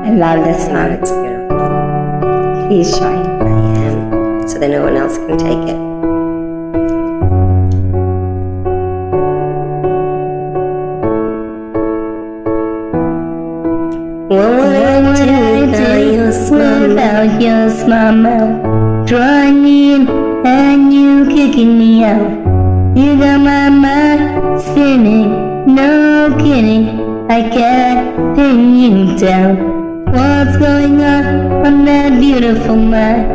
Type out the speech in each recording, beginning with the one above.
I love this song. It's beautiful. Please join. I am. So that no one else can take it. What would I do without your smart mouth? Drawing me in and you kicking me out. You got my mind spinning, no kidding. I can't pin you down. What's going on that beautiful mind?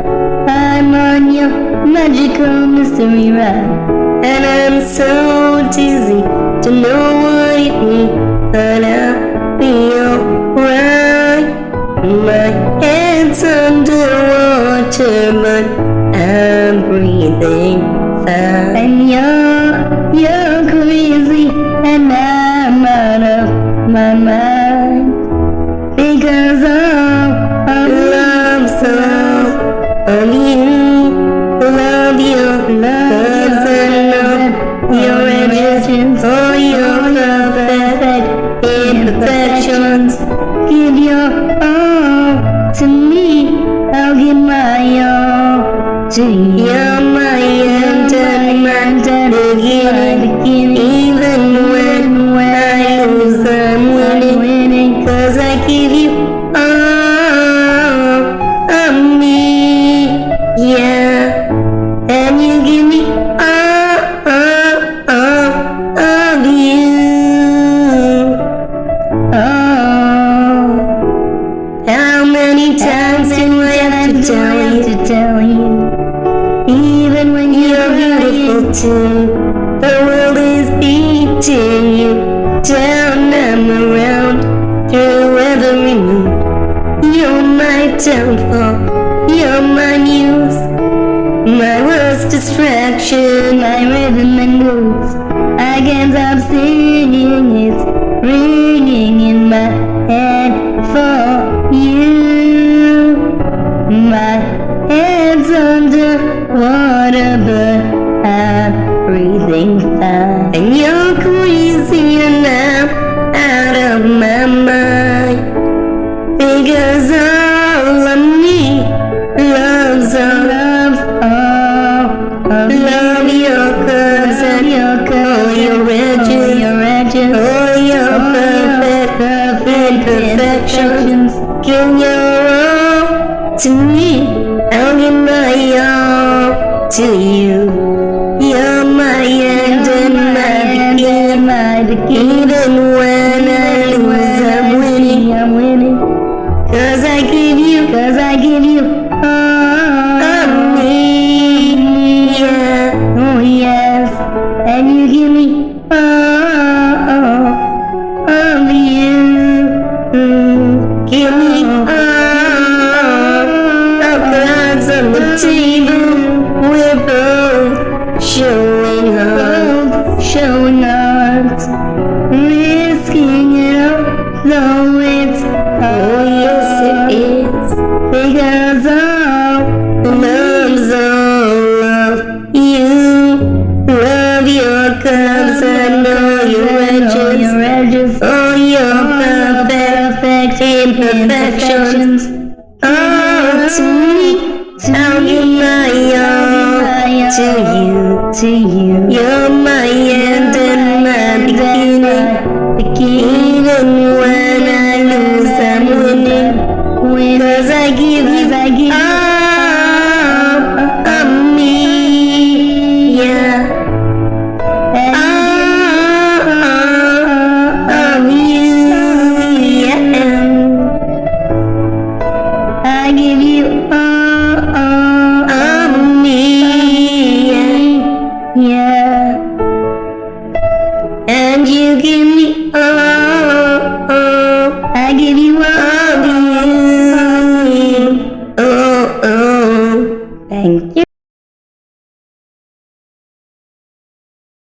I'm on your magical mystery ride, and I'm so dizzy to know what it means, but I'll be alright. My head's underwater, but I'm breathing fine. and you're crazy, and I'm out of my mind because of love songs of you, love your loves and love your edges, all your perfect imperfections. Give your all to me, I'll give my all to you. You're my end and my beginning, even when I lose I'm winning, 'cause I give you all of me, yeah, and you give me all of you. Oh, How many times do I have to tell you? even when You're beautiful too. The world is beating you down. I'm around through every mood. You're my downfall. You're my muse. My worst distraction. my rhythm and blues. I can't stop singing, it's ringing in my head for you. My head's under water, but I'm breathing fine. And you're crazy and I'm out of my mind, because all of me loves all love your curves and all your edges, all your perfect imperfections. Give your all to me, I'll give my all to you. You're my end and my beginning, even when I lose I'm winning, 'cause I give you all of me, yeah. Oh yes, and you give me all of you. Give me all the cards on the table. We're both showing up, showing hearts, risking it all, though it's oh yes it is, because all love's all of you. Love your curves and all your edges, all your perfect imperfections. All to me, I'll give my all to you. You're my end and my beginning, even when I lose I'm winning, 'cause I give you all of me, yeah, all of you, yeah. I give you all.